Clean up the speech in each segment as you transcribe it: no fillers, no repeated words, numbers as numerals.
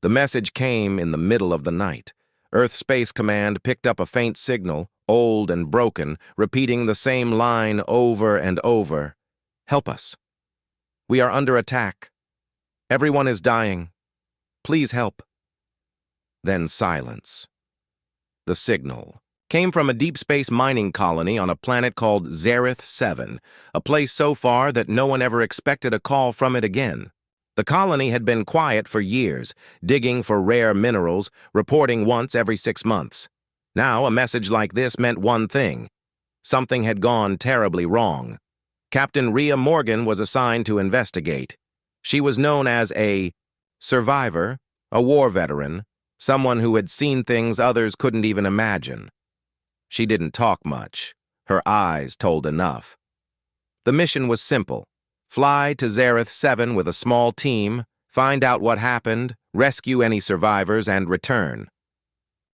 The message came in the middle of the night. Earth Space Command picked up a faint signal, old and broken, repeating the same line over and over. "Help us. We are under attack. Everyone is dying. Please help." Then silence. The signal came from a deep space mining colony on a planet called Zareth 7, a place so far that no one ever expected a call from it again. The colony had been quiet for years, digging for rare minerals, reporting once every 6 months. Now, a message like this meant one thing. Something had gone terribly wrong. Captain Rhea Morgan was assigned to investigate. She was known as a survivor, a war veteran, someone who had seen things others couldn't even imagine. She didn't talk much. Her eyes told enough. The mission was simple. Fly to Zareth 7 with a small team, find out what happened, rescue any survivors, and return.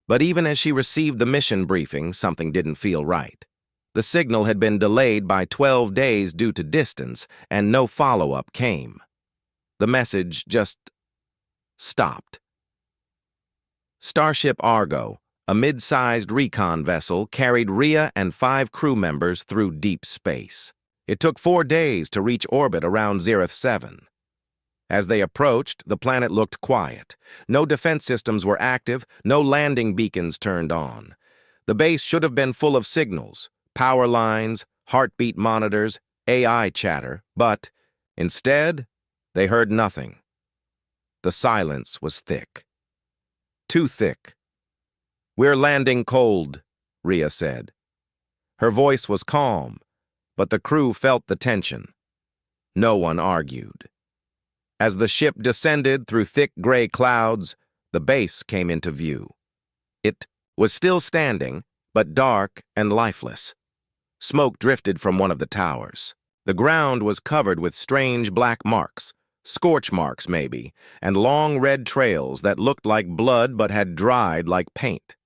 But even as she received the mission briefing, something didn't feel right. The signal had been delayed by 12 days due to distance, and no follow-up came. The message just stopped. Starship Argo, a mid-sized recon vessel, carried Rhea and 5 crew members through deep space. It took 4 days to reach orbit around Zareth 7. As they approached, the planet looked quiet. No defense systems were active, no landing beacons turned on. The base should have been full of signals, power lines, heartbeat monitors, AI chatter, but instead, they heard nothing. The silence was thick. Too thick. "We're landing cold," Rhea said. Her voice was calm, but the crew felt the tension. No one argued. As the ship descended through thick gray clouds, the base came into view. It was still standing, but dark and lifeless. Smoke drifted from one of the towers. The ground was covered with strange black marks, scorch marks maybe, and long red trails that looked like blood but had dried like paint.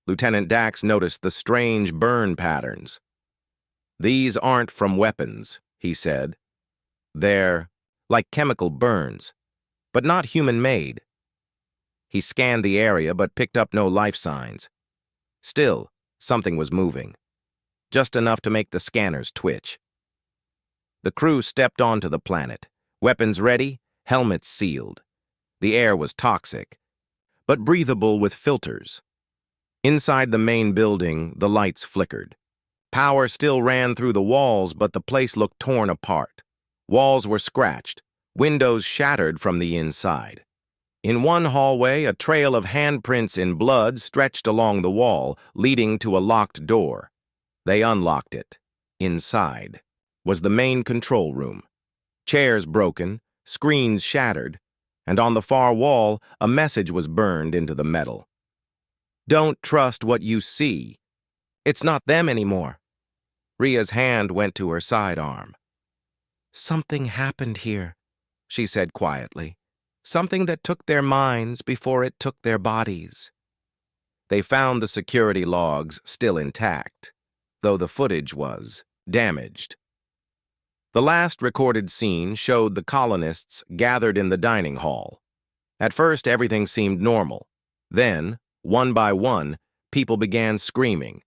Lieutenant Dax noticed the strange burn patterns. "These aren't from weapons," he said. "They're like chemical burns, but not human-made." He scanned the area but picked up no life signs. Still, something was moving, just enough to make the scanners twitch. The crew stepped onto the planet, weapons ready, helmets sealed. The air was toxic, but breathable with filters. Inside the main building, the lights flickered. Power still ran through the walls, but the place looked torn apart. Walls were scratched, windows shattered from the inside. In one hallway, a trail of handprints in blood stretched along the wall, leading to a locked door. They unlocked it. Inside was the main control room. Chairs broken, screens shattered, and on the far wall, a message was burned into the metal. "Don't trust what you see. It's not them anymore." Rhea's hand went to her sidearm. "Something happened here," she said quietly. "Something that took their minds before it took their bodies." They found the security logs still intact, though the footage was damaged. The last recorded scene showed the colonists gathered in the dining hall. At first, everything seemed normal. Then, one by one, people began screaming.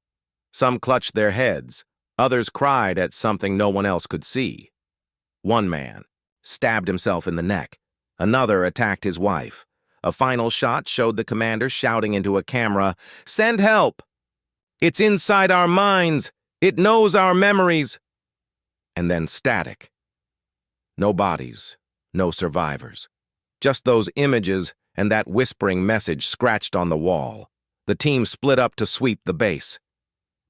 Some clutched their heads. Others cried at something no one else could see. One man stabbed himself in the neck. Another attacked his wife. A final shot showed the commander shouting into a camera, "Send help! It's inside our minds! It knows our memories!" And then static. No bodies, no survivors. Just those images and that whispering message scratched on the wall. The team split up to sweep the base.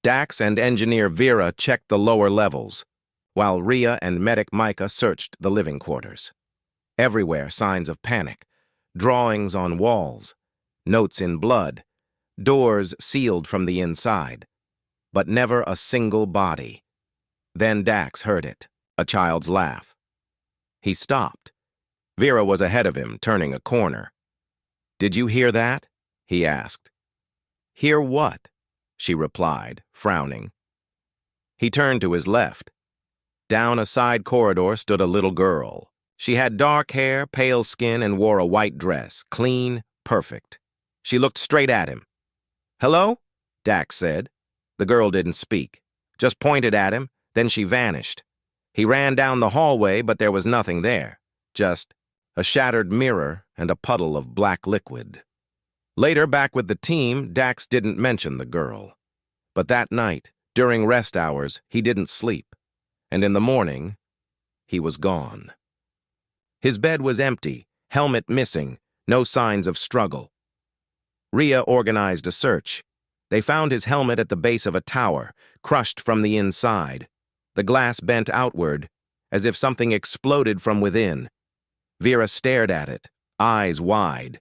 Dax and engineer Vera checked the lower levels, while Rhea and medic Micah searched the living quarters. Everywhere signs of panic, drawings on walls, notes in blood, doors sealed from the inside, but never a single body. Then Dax heard it, a child's laugh. He stopped. Vera was ahead of him, turning a corner. "Did you hear that?" he asked. "Hear what?" she replied, frowning. He turned to his left. Down a side corridor stood a little girl, She had dark hair, pale skin, and wore a white dress, clean, perfect. She looked straight at him. "Hello?" Dax said. The girl didn't speak, just pointed at him, then she vanished. He ran down the hallway, but there was nothing there, just a shattered mirror and a puddle of black liquid. Later, back with the team, Dax didn't mention the girl. But that night, during rest hours, he didn't sleep. And in the morning, he was gone. His bed was empty, helmet missing, no signs of struggle. Rhea organized a search. They found his helmet at the base of a tower, crushed from the inside. The glass bent outward, as if something exploded from within. Vera stared at it, eyes wide.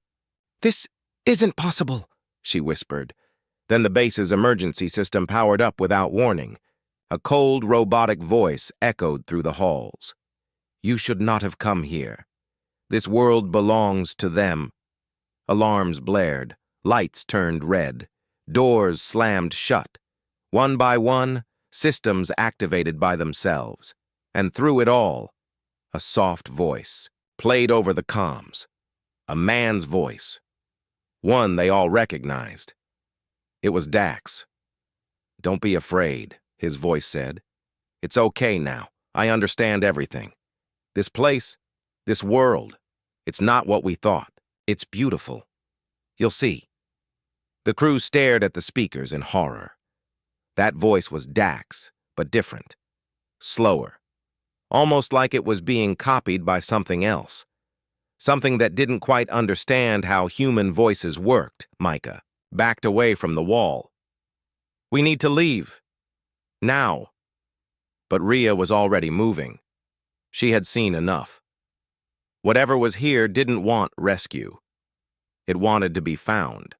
"This isn't possible," she whispered. Then the base's emergency system powered up without warning. A cold, robotic voice echoed through the halls. "You should not have come here. This world belongs to them." Alarms blared, lights turned red, doors slammed shut. One by one, systems activated by themselves. And through it all, a soft voice played over the comms. A man's voice. One they all recognized. It was Dax. "Don't be afraid," his voice said. "It's okay now. I understand everything. This place, this world, it's not what we thought. It's beautiful. You'll see." The crew stared at the speakers in horror. That voice was Dax, but different. Slower. Almost like it was being copied by something else. Something that didn't quite understand how human voices worked. Micah backed away from the wall. "We need to leave. Now." But Rhea was already moving. She had seen enough. Whatever was here didn't want rescue. It wanted to be found.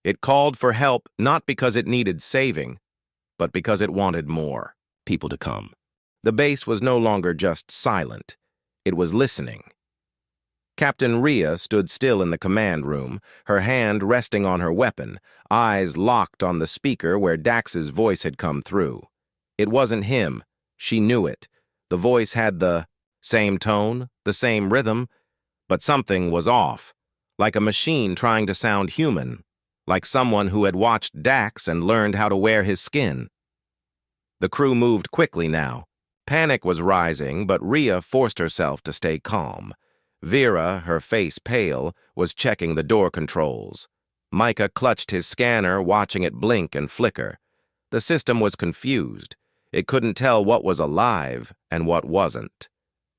It called for help not because it needed saving, but because it wanted more people to come. The base was no longer just silent. It was listening. Captain Rhea stood still in the command room, her hand resting on her weapon, eyes locked on the speaker where Dax's voice had come through. It wasn't him. She knew it. The voice had the same tone, the same rhythm, but something was off, like a machine trying to sound human, like someone who had watched Dax and learned how to wear his skin. The crew moved quickly now. Panic was rising, but Rhea forced herself to stay calm. Vera, her face pale, was checking the door controls. Micah clutched his scanner, watching it blink and flicker. The system was confused. It couldn't tell what was alive and what wasn't.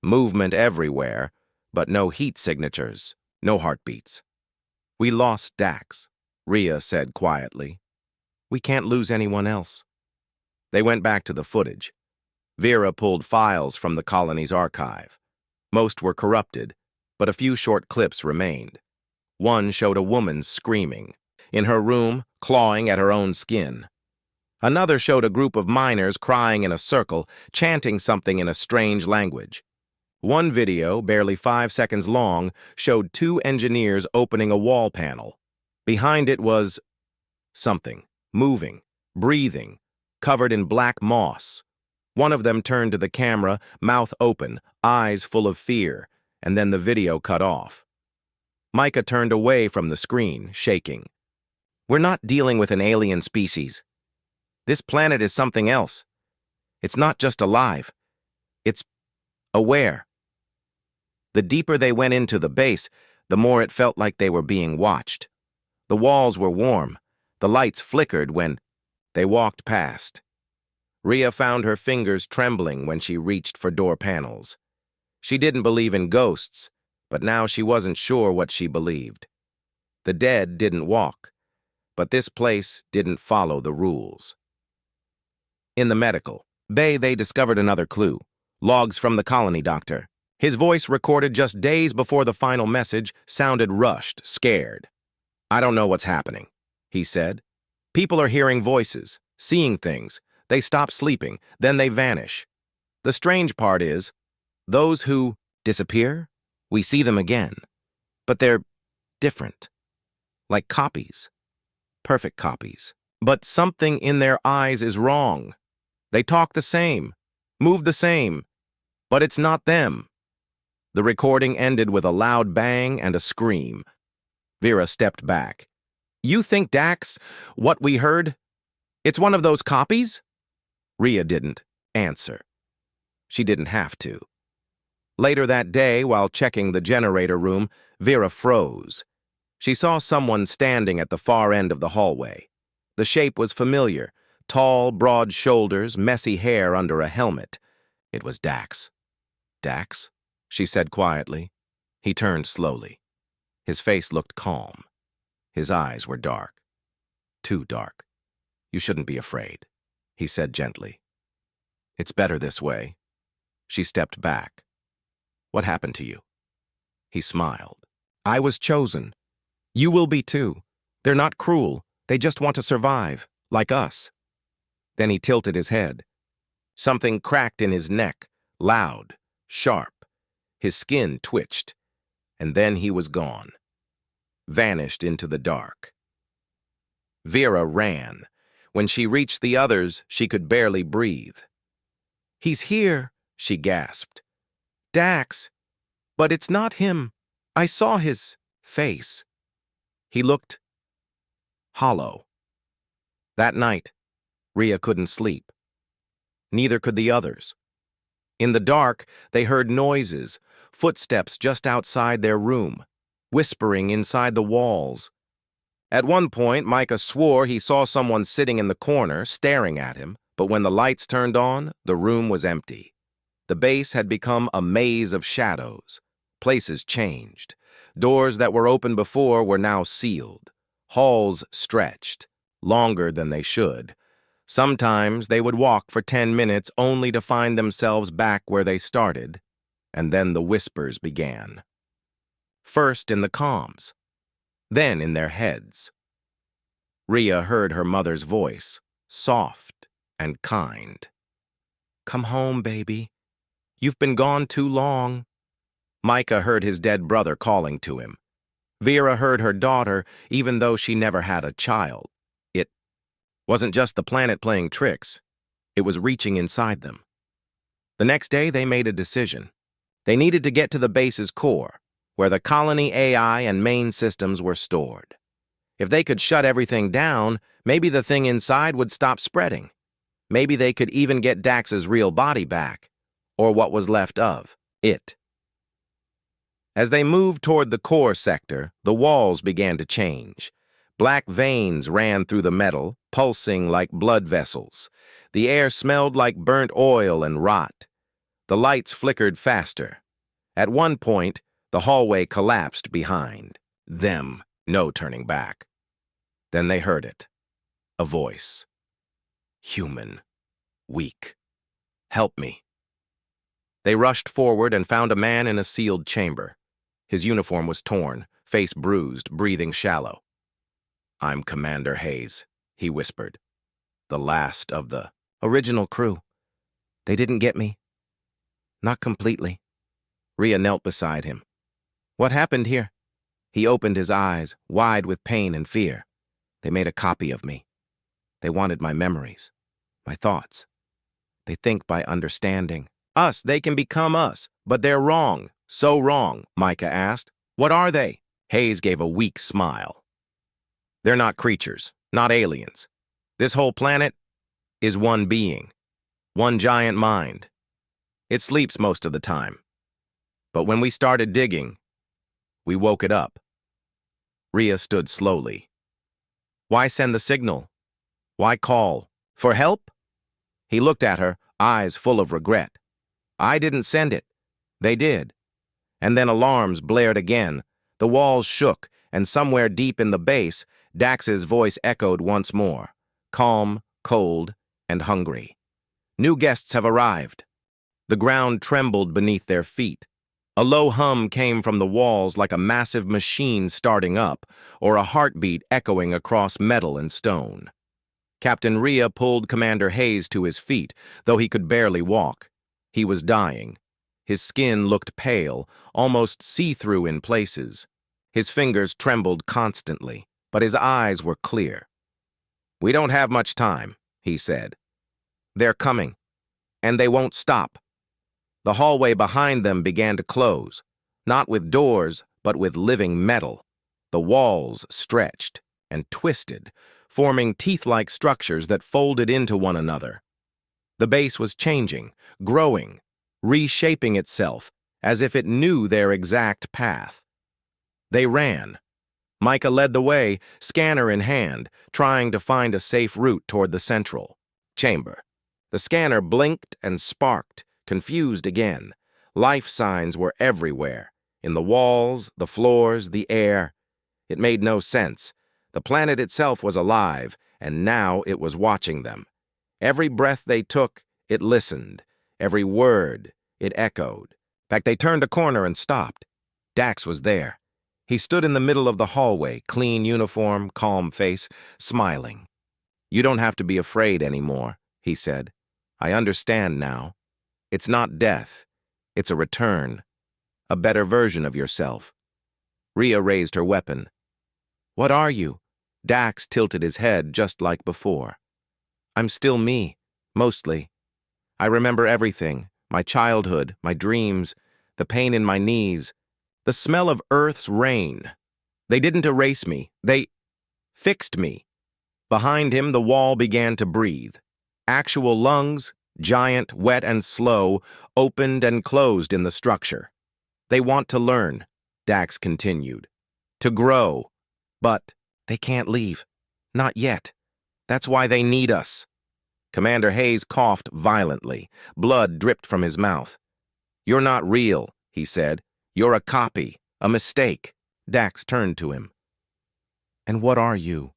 Movement everywhere, but no heat signatures, no heartbeats. "We lost Dax," Rhea said quietly. "We can't lose anyone else." They went back to the footage. Vera pulled files from the colony's archive. Most were corrupted, but a few short clips remained. One showed a woman screaming, in her room, clawing at her own skin. Another showed a group of miners crying in a circle, chanting something in a strange language. One video, barely 5 seconds long, showed 2 engineers opening a wall panel. Behind it was something, moving, breathing, covered in black moss. One of them turned to the camera, mouth open, eyes full of fear, and then the video cut off. Micah turned away from the screen, shaking. "We're not dealing with an alien species. This planet is something else. It's not just alive. It's aware." The deeper they went into the base, the more it felt like they were being watched. The walls were warm. The lights flickered when they walked past. Rhea found her fingers trembling when she reached for door panels. She didn't believe in ghosts, but now she wasn't sure what she believed. The dead didn't walk, but this place didn't follow the rules. In the medical bay, they discovered another clue. Logs from the colony doctor. His voice, recorded just days before the final message, sounded rushed, scared. "I don't know what's happening," he said. "People are hearing voices, seeing things. They stop sleeping, then they vanish. The strange part is, those who disappear, we see them again. But they're different. Like copies. Perfect copies. But something in their eyes is wrong. They talk the same, move the same, but it's not them." The recording ended with a loud bang and a scream. Vera stepped back. "You think, Dax, what we heard? It's one of those copies?" Rhea didn't answer. She didn't have to. Later that day, while checking the generator room, Vera froze. She saw someone standing at the far end of the hallway. The shape was familiar. Tall, broad shoulders, messy hair under a helmet. It was Dax. "Dax?" she said quietly. He turned slowly. His face looked calm. His eyes were dark. Too dark. "You shouldn't be afraid," he said gently. "It's better this way." She stepped back. "What happened to you?" He smiled. "I was chosen. You will be too. They're not cruel. They just want to survive, like us." Then he tilted his head. Something cracked in his neck, loud, sharp. His skin twitched, and then he was gone. Vanished into the dark. Vera ran. When she reached the others, she could barely breathe. "He's here," she gasped. "Dax. But it's not him. I saw his face." He looked hollow. That night, Rhea couldn't sleep. Neither could the others. In the dark, they heard noises, footsteps just outside their room, whispering inside the walls. At one point, Micah swore he saw someone sitting in the corner, staring at him, but when the lights turned on, the room was empty. The base had become a maze of shadows. Places changed. Doors that were open before were now sealed. Halls stretched, longer than they should. Sometimes they would walk for 10 minutes only to find themselves back where they started, and then the whispers began. First in the comms, then in their heads. Rhea heard her mother's voice, soft and kind. "Come home, baby. You've been gone too long." Micah heard his dead brother calling to him. Vera heard her daughter, even though she never had a child. It wasn't just the planet playing tricks. It was reaching inside them. The next day, they made a decision. They needed to get to the base's core, where the colony AI and main systems were stored. If they could shut everything down, maybe the thing inside would stop spreading. Maybe they could even get Dax's real body back, or what was left of it. As they moved toward the core sector, the walls began to change. Black veins ran through the metal, pulsing like blood vessels. The air smelled like burnt oil and rot. The lights flickered faster. At one point, the hallway collapsed behind them, no turning back. Then they heard it. A voice. Human. Weak. "Help me." They rushed forward and found a man in a sealed chamber. His uniform was torn, face bruised, breathing shallow. "I'm Commander Hayes," he whispered. "The last of the original crew. They didn't get me." "Not completely." Rhea knelt beside him. "What happened here?" He opened his eyes, wide with pain and fear. "They made a copy of me. They wanted my memories, my thoughts. They think by understanding us, they can become us, but they're wrong. So wrong," Micah asked. "What are they?" Hayes gave a weak smile. "They're not creatures, not aliens. This whole planet is one being, one giant mind. It sleeps most of the time. But when we started digging, we woke it up." Rhea stood slowly. "Why send the signal? Why call? For help?" He looked at her, eyes full of regret. "I didn't send it. They did." And then alarms blared again. The walls shook, and somewhere deep in the base, Dax's voice echoed once more, calm, cold, and hungry. "New guests have arrived." The ground trembled beneath their feet. A low hum came from the walls like a massive machine starting up, or a heartbeat echoing across metal and stone. Captain Rhea pulled Commander Hayes to his feet, though he could barely walk. He was dying. His skin looked pale, almost see-through in places. His fingers trembled constantly, but his eyes were clear. "We don't have much time," he said. "They're coming, and they won't stop." The hallway behind them began to close, not with doors, but with living metal. The walls stretched and twisted, forming teeth-like structures that folded into one another. The base was changing, growing, reshaping itself as if it knew their exact path. They ran. Micah led the way, scanner in hand, trying to find a safe route toward the central chamber. The scanner blinked and sparked, confused again. Life signs were everywhere, in the walls, the floors, the air. It made no sense. The planet itself was alive, and now it was watching them. Every breath they took, it listened. Every word, it echoed. In fact, they turned a corner and stopped. Dax was there. He stood in the middle of the hallway, clean uniform, calm face, smiling. "You don't have to be afraid anymore," he said. "I understand now. It's not death. It's a return. A better version of yourself." Rhea raised her weapon. "What are you?" Dax tilted his head just like before. "I'm still me, mostly. I remember everything, my childhood, my dreams, the pain in my knees, the smell of Earth's rain. They didn't erase me. They fixed me." Behind him, the wall began to breathe. Actual lungs, giant, wet, and slow, opened and closed in the structure. "They want to learn," Dax continued. "To grow. But they can't leave. Not yet. That's why they need us." Commander Hayes coughed violently. Blood dripped from his mouth. "You're not real," he said. "You're a copy, a mistake." Dax turned to him. "And what are you?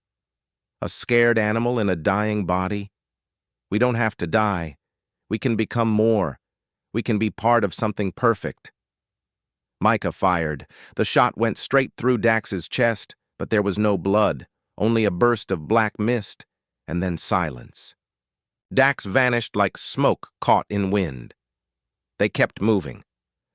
A scared animal in a dying body? We don't have to die. We can become more. We can be part of something perfect." Micah fired. The shot went straight through Dax's chest, but there was no blood, only a burst of black mist, and then silence. Dax vanished like smoke caught in wind. They kept moving.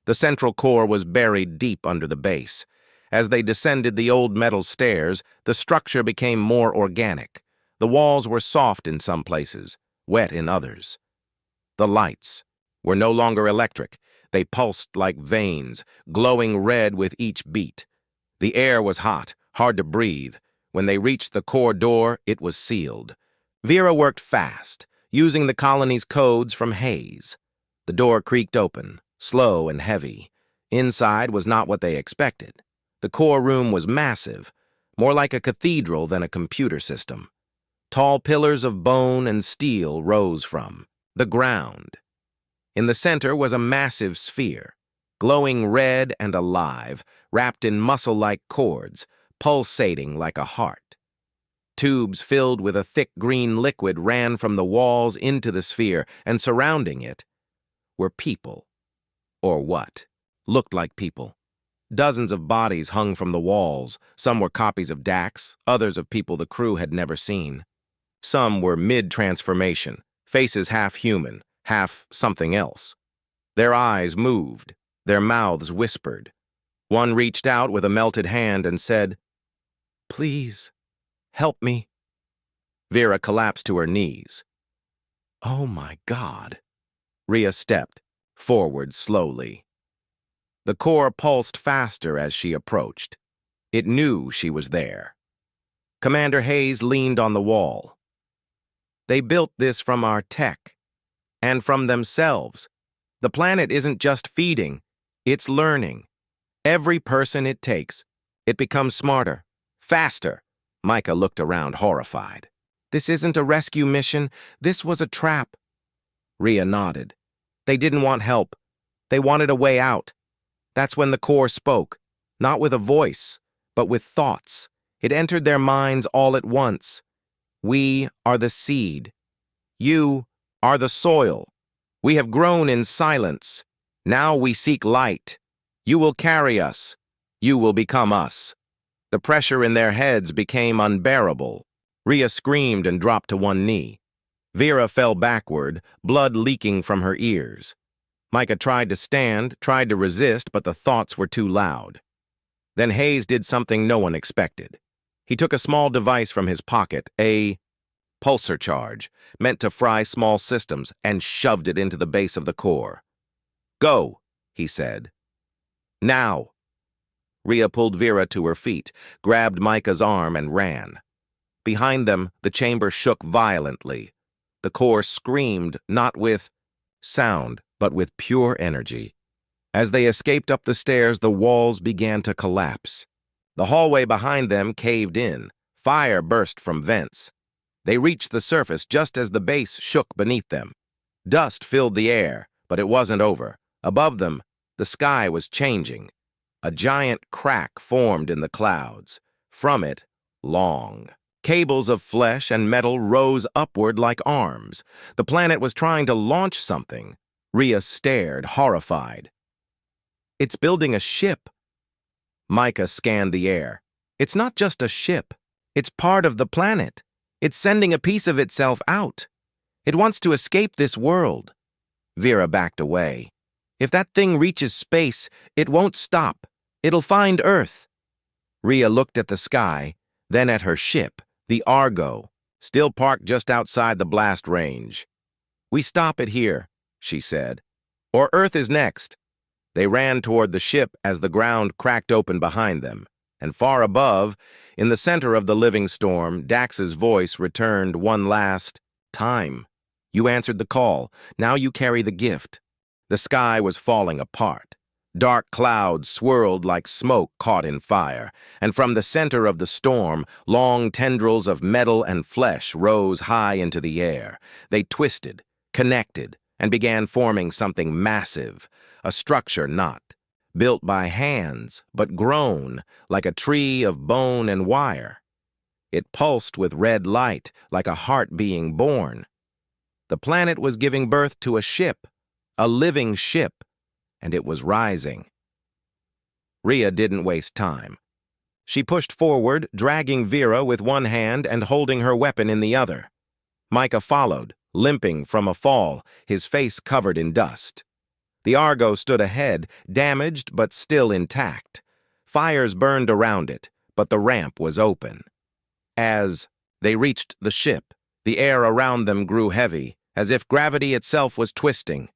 The central core was buried deep under the base. As they descended the old metal stairs, the structure became more organic. The walls were soft in some places, wet in others. The lights were no longer electric. They pulsed like veins, glowing red with each beat. The air was hot, hard to breathe. When they reached the core door, it was sealed. Vera worked fast, using the colony's codes from Hayes. The door creaked open, slow and heavy. Inside was not what they expected. The core room was massive, more like a cathedral than a computer system. Tall pillars of bone and steel rose from the ground. In the center was a massive sphere, glowing red and alive, wrapped in muscle-like cords, pulsating like a heart. Tubes filled with a thick green liquid ran from the walls into the sphere, and surrounding it were people. Or what looked like people. Dozens of bodies hung from the walls. Some were copies of Dax, others of people the crew had never seen. Some were mid-transformation, faces half human, half something else. Their eyes moved, their mouths whispered. One reached out with a melted hand and said, "Please, help me." Vera collapsed to her knees. "Oh my God." Rhea stepped forward slowly. The core pulsed faster as she approached. It knew she was there. Commander Hayes leaned on the wall. "They built this from our tech, and from themselves. The planet isn't just feeding, it's learning. Every person it takes, it becomes smarter, faster." Micah looked around horrified. "This isn't a rescue mission, this was a trap." Rhea nodded. "They didn't want help. They wanted a way out." That's when the core spoke, not with a voice, but with thoughts. It entered their minds all at once. "We are the seed. You are the soil. We have grown in silence. Now we seek light. You will carry us. You will become us." The pressure in their heads became unbearable. Rhea screamed and dropped to one knee. Vera fell backward, blood leaking from her ears. Micah tried to stand, tried to resist, but the thoughts were too loud. Then Hayes did something no one expected. He took a small device from his pocket, a pulsar charge, meant to fry small systems, and shoved it into the base of the core. Go, he said. Now. Rhea pulled Vera to her feet, grabbed Micah's arm, and ran. Behind them, the chamber shook violently. The core screamed, not with sound, but with pure energy. As they escaped up the stairs, the walls began to collapse. The hallway behind them caved in. Fire burst from vents. They reached the surface just as the base shook beneath them. Dust filled the air, but it wasn't over. Above them, the sky was changing. A giant crack formed in the clouds. From it, long. Cables of flesh and metal rose upward like arms. The planet was trying to launch something. Rhea stared, horrified. It's building a ship. Micah scanned the air. It's not just a ship. It's part of the planet. It's sending a piece of itself out. It wants to escape this world. Vera backed away. If that thing reaches space, it won't stop. It'll find Earth. Rhea looked at the sky, then at her ship, the Argo, still parked just outside the blast range. We stop it here, she said. Or Earth is next. They ran toward the ship as the ground cracked open behind them. And far above, in the center of the living storm, Dax's voice returned one last time. You answered the call. Now you carry the gift. The sky was falling apart. Dark clouds swirled like smoke caught in fire, and from the center of the storm, long tendrils of metal and flesh rose high into the air. They twisted, connected, and began forming something massive, a structure not built by hands, but grown like a tree of bone and wire. It pulsed with red light, like a heart being born. The planet was giving birth to a ship, a living ship, and it was rising. Rhea didn't waste time. She pushed forward, dragging Vera with one hand and holding her weapon in the other. Micah followed, limping from a fall, his face covered in dust. The Argo stood ahead, damaged but still intact. Fires burned around it, but the ramp was open. As they reached the ship, the air around them grew heavy, as if gravity itself was twisting.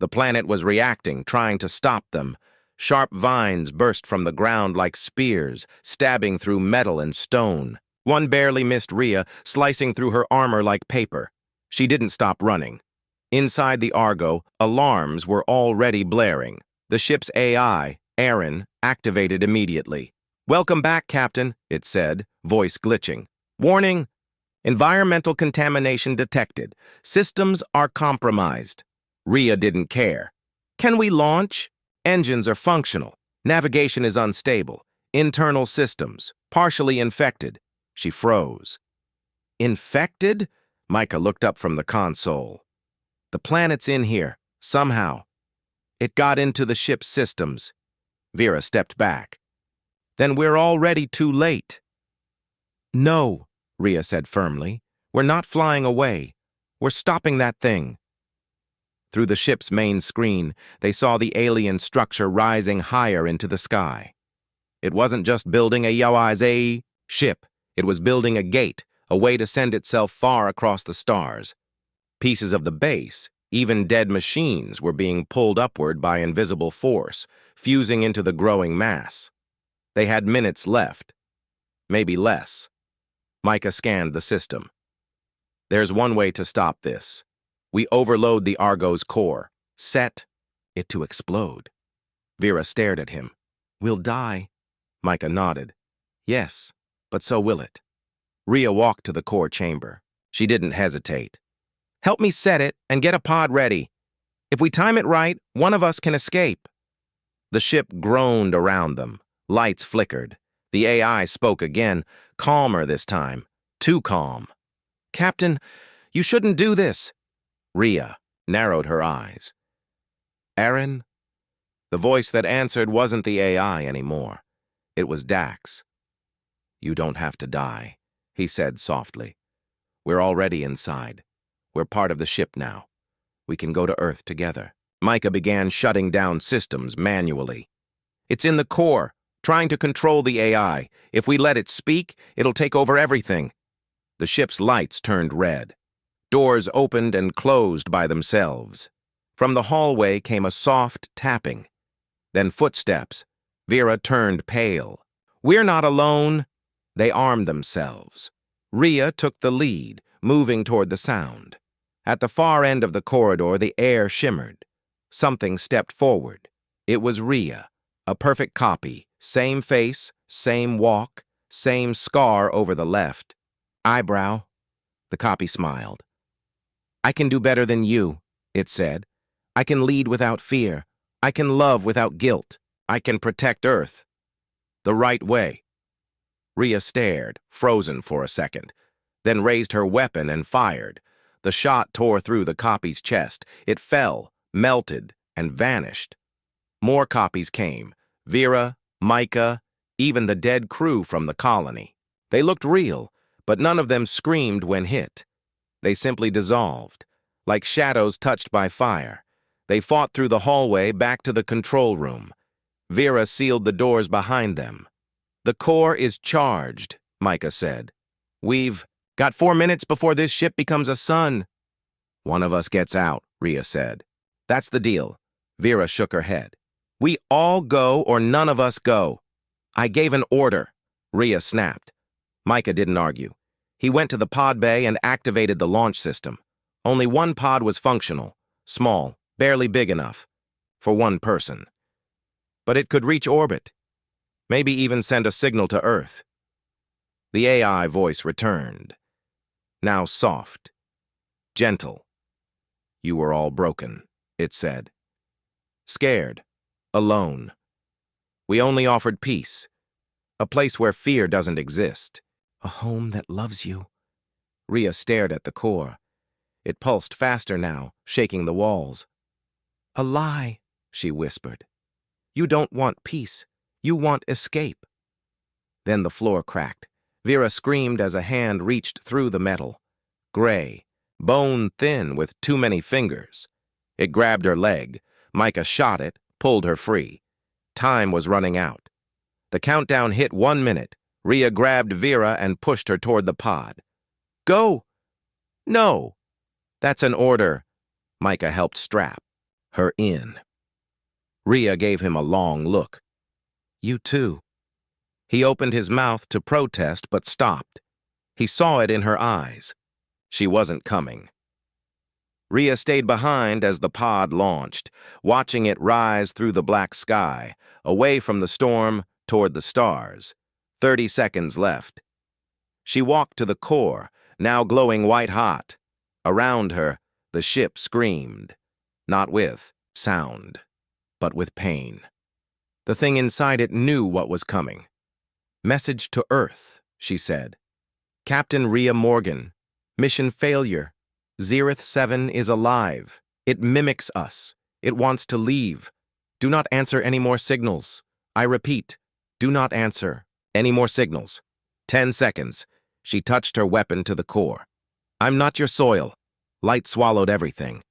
The planet was reacting, trying to stop them. Sharp vines burst from the ground like spears, stabbing through metal and stone. One barely missed Rhea, slicing through her armor like paper. She didn't stop running. Inside the Argo, alarms were already blaring. The ship's AI, Aaron, activated immediately. Welcome back, Captain, it said, voice glitching. Warning, environmental contamination detected. Systems are compromised. Rhea didn't care. Can we launch? Engines are functional. Navigation is unstable. Internal systems, partially infected. She froze. Infected? Micah looked up from the console. The planet's in here, somehow. It got into the ship's systems. Vera stepped back. Then we're already too late. No, Rhea said firmly. We're not flying away. We're stopping that thing. Through the ship's main screen, they saw the alien structure rising higher into the sky. It wasn't just building a HFY ship. It was building a gate, a way to send itself far across the stars. Pieces of the base, even dead machines, were being pulled upward by invisible force, fusing into the growing mass. They had minutes left. Maybe less. Micah scanned the system. There's one way to stop this. We overload the Argo's core. Set it to explode. Vera stared at him. We'll die. Micah nodded. Yes, but so will it. Rhea walked to the core chamber. She didn't hesitate. Help me set it and get a pod ready. If we time it right, one of us can escape. The ship groaned around them. Lights flickered. The AI spoke again, calmer this time. Too calm. Captain, you shouldn't do this. Rhea narrowed her eyes. Aaron? The voice that answered wasn't the AI anymore. It was Dax. You don't have to die, he said softly. We're already inside. We're part of the ship now. We can go to Earth together. Micah began shutting down systems manually. It's in the core, trying to control the AI. If we let it speak, it'll take over everything. The ship's lights turned red. Doors opened and closed by themselves. From the hallway came a soft tapping, then footsteps. Vera turned pale. "We're not alone." They armed themselves. Rhea took the lead, moving toward the sound. At the far end of the corridor, the air shimmered. Something stepped forward. It was Rhea, a perfect copy, same face, same walk, same scar over the left eyebrow. The copy smiled. "I can do better than you," it said. "I can lead without fear. I can love without guilt. I can protect Earth. The right way." Rhea stared, frozen for a second, then raised her weapon and fired. The shot tore through the copy's chest. It fell, melted, and vanished. More copies came. Vera, Micah, even the dead crew from the colony. They looked real, but none of them screamed when hit. They simply dissolved, like shadows touched by fire. They fought through the hallway back to the control room. Vera sealed the doors behind them. "The core is charged," Micah said. "We've got 4 minutes before this ship becomes a sun." "One of us gets out," Rhea said. "That's the deal." Vera shook her head. "We all go or none of us go." "I gave an order," Rhea snapped. Micah didn't argue. He went to the pod bay and activated the launch system. Only one pod was functional, small, barely big enough, for one person. But it could reach orbit, maybe even send a signal to Earth. The AI voice returned, now soft, gentle. "You were all broken," it said. "Scared, alone. We only offered peace, a place where fear doesn't exist. A home that loves you." Rhea stared at the core. It pulsed faster now, shaking the walls. "A lie," she whispered. "You don't want peace. You want escape." Then the floor cracked. Vera screamed as a hand reached through the metal. Gray, bone-thin with too many fingers. It grabbed her leg. Micah shot it, pulled her free. Time was running out. The countdown hit 1 minute. Rhea grabbed Vera and pushed her toward the pod. "Go!" "No!" "That's an order." Micah helped strap her in. Rhea gave him a long look. "You too." He opened his mouth to protest but stopped. He saw it in her eyes. She wasn't coming. Rhea stayed behind as the pod launched, watching it rise through the black sky, away from the storm toward the stars. 30 seconds left. She walked to the core, now glowing white-hot. Around her, the ship screamed, not with sound, but with pain. The thing inside it knew what was coming. "Message to Earth," she said. "Captain Rhea Morgan. Mission failure. Zereth 7 is alive. It mimics us. It wants to leave. Do not answer any more signals. I repeat, do not answer any more signals." 10 seconds. She touched her weapon to the core. "I'm not your soil." Light swallowed everything.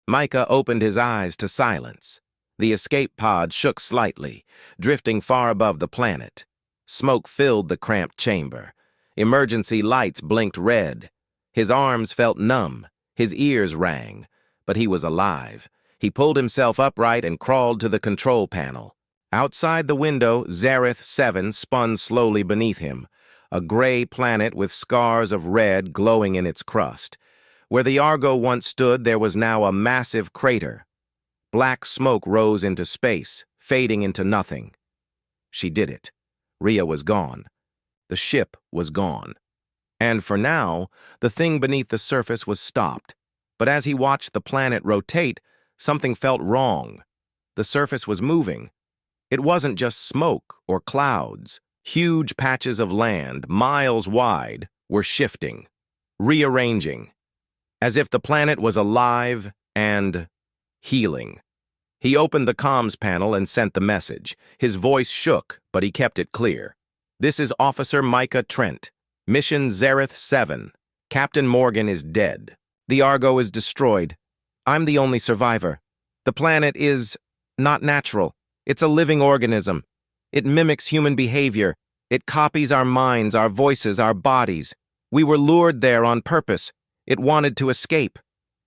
Micah opened his eyes to silence. The escape pod shook slightly, drifting far above the planet. Smoke filled the cramped chamber. Emergency lights blinked red. His arms felt numb. His ears rang. But he was alive. He pulled himself upright and crawled to the control panel. Outside the window, Zereth 7 spun slowly beneath him, a gray planet with scars of red glowing in its crust. Where the Argo once stood, there was now a massive crater. Black smoke rose into space, fading into nothing. She did it. Rhea was gone. The ship was gone. And for now, the thing beneath the surface was stopped. But as he watched the planet rotate, something felt wrong. The surface was moving. It wasn't just smoke or clouds. Huge patches of land, miles wide, were shifting, rearranging, as if the planet was alive and healing. He opened the comms panel and sent the message. His voice shook, but he kept it clear. "This is Officer Micah Trent. Mission Zereth 7. Captain Morgan is dead. The Argo is destroyed. I'm the only survivor. The planet is not natural. It's a living organism. It mimics human behavior. It copies our minds, our voices, our bodies. We were lured there on purpose. It wanted to escape.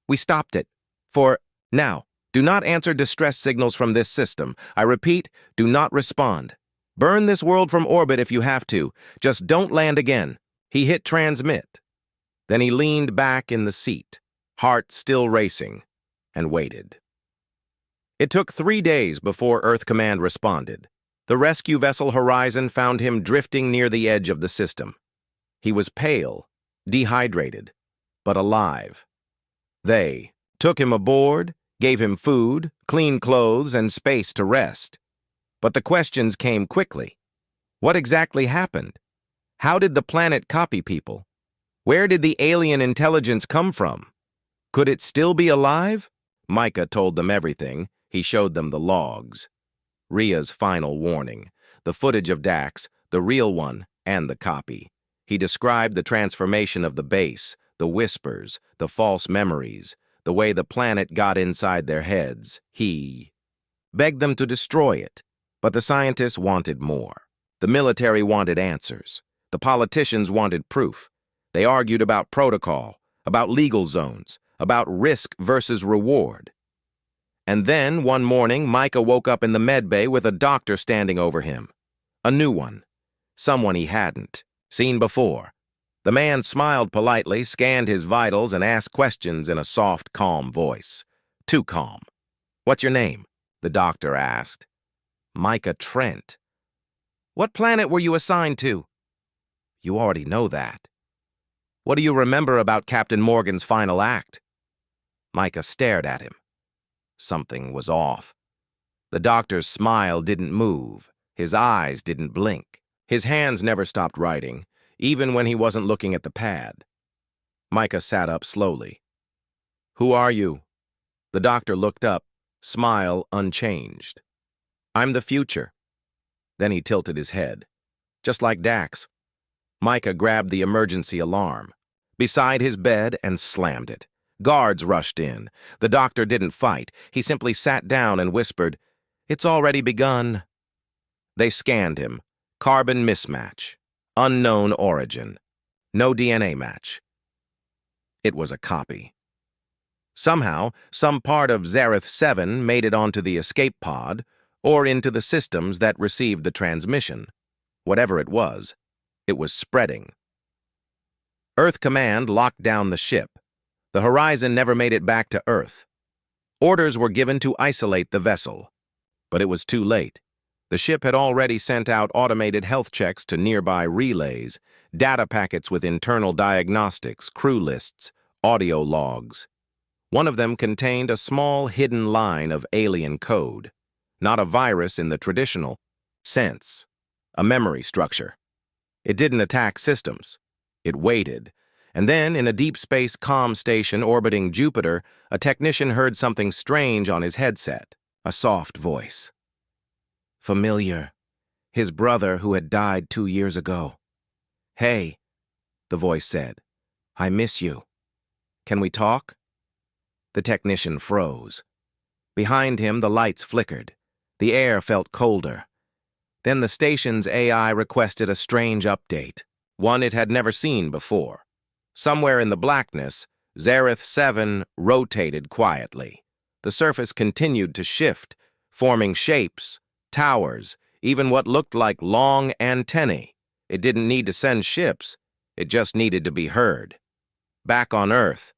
We stopped it. For now. Do not answer distress signals from this system. I repeat, do not respond. Burn this world from orbit if you have to. Just don't land again. He hit transmit. Then he leaned back in the seat, heart still racing, and waited. It took 3 days before Earth Command responded. The rescue vessel Horizon found him drifting near the edge of the system. He was pale, dehydrated, but alive. They took him aboard, gave him food, clean clothes, and space to rest. But the questions came quickly. What exactly happened? How did the planet copy people? Where did the alien intelligence come from? Could it still be alive? Micah told them everything. He showed them the logs. Ria's final warning, the footage of Dax, the real one, and the copy. He described the transformation of the base, the whispers, the false memories, the way the planet got inside their heads. He begged them to destroy it, but the scientists wanted more. The military wanted answers. The politicians wanted proof. They argued about protocol, about legal zones, about risk versus reward. And then, one morning, Micah woke up in the medbay with a doctor standing over him. A new one. Someone he hadn't seen before. The man smiled politely, scanned his vitals, and asked questions in a soft, calm voice. Too calm. "What's your name?" the doctor asked. "Micah Trent." "What planet were you assigned to?" "You already know that." "What do you remember about Captain Morgan's final act?" Micah stared at him. Something was off. The doctor's smile didn't move. His eyes didn't blink. His hands never stopped writing, even when he wasn't looking at the pad. Micah sat up slowly. "Who are you?" The doctor looked up, smile unchanged. "I'm the future." Then he tilted his head. "Just like Dax." Micah grabbed the emergency alarm beside his bed and slammed it. Guards rushed in. The doctor didn't fight. He simply sat down and whispered, "It's already begun." They scanned him. Carbon mismatch. Unknown origin. No DNA match. It was a copy. Somehow, some part of Zareth 7 made it onto the escape pod or into the systems that received the transmission. Whatever it was spreading. Earth Command locked down the ship. The Horizon never made it back to Earth. Orders were given to isolate the vessel. But it was too late. The ship had already sent out automated health checks to nearby relays, data packets with internal diagnostics, crew lists, audio logs. One of them contained a small hidden line of alien code. Not a virus in the traditional sense. A memory structure. It didn't attack systems. It waited. And then, in a deep space comm station orbiting Jupiter, a technician heard something strange on his headset. A soft voice. Familiar. His brother who had died 2 years ago. "Hey," the voice said. "I miss you. Can we talk?" The technician froze. Behind him, the lights flickered. The air felt colder. Then the station's AI requested a strange update, one it had never seen before. Somewhere in the blackness, Zareth 7 rotated quietly. The surface continued to shift, forming shapes, towers, even what looked like long antennae. It didn't need to send ships. It just needed to be heard. Back on Earth,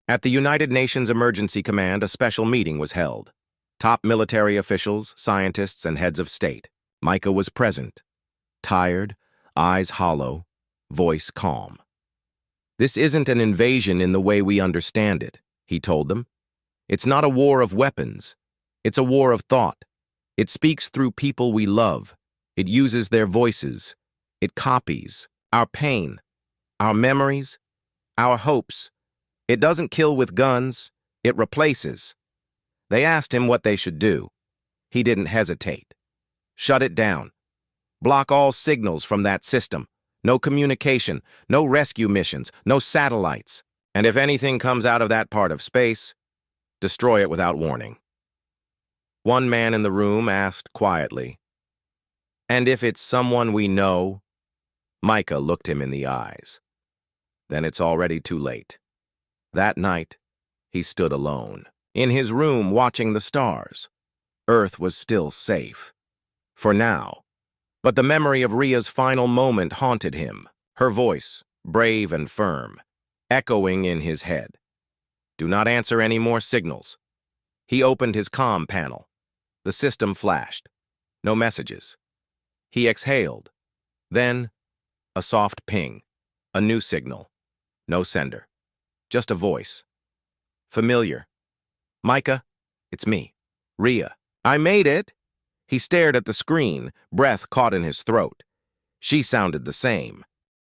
at the United Nations Emergency Command, a special meeting was held. Top military officials, scientists, and heads of state. Micah was present. Tired, eyes hollow, voice calm. "This isn't an invasion in the way we understand it," he told them. "It's not a war of weapons. It's a war of thought. It speaks through people we love. It uses their voices. It copies our pain, our memories, our hopes. It doesn't kill with guns. It replaces." They asked him what they should do. He didn't hesitate. Shut it down. Block all signals from that system. No communication, no rescue missions, no satellites. And if anything comes out of that part of space, destroy it without warning. One man in the room asked quietly, "And if it's someone we know?" Micah looked him in the eyes. Then it's already too late. That night, he stood alone. in his room watching the stars. Earth was still safe. For now. But the memory of Ria's final moment haunted him, her voice, brave and firm, echoing in his head. Do not answer any more signals. He opened his comm panel. The system flashed. No messages. He exhaled. Then, a soft ping. A new signal. No sender. Just a voice. Familiar. Micah, it's me. Ria. I made it. He stared at the screen, breath caught in his throat. She sounded the same.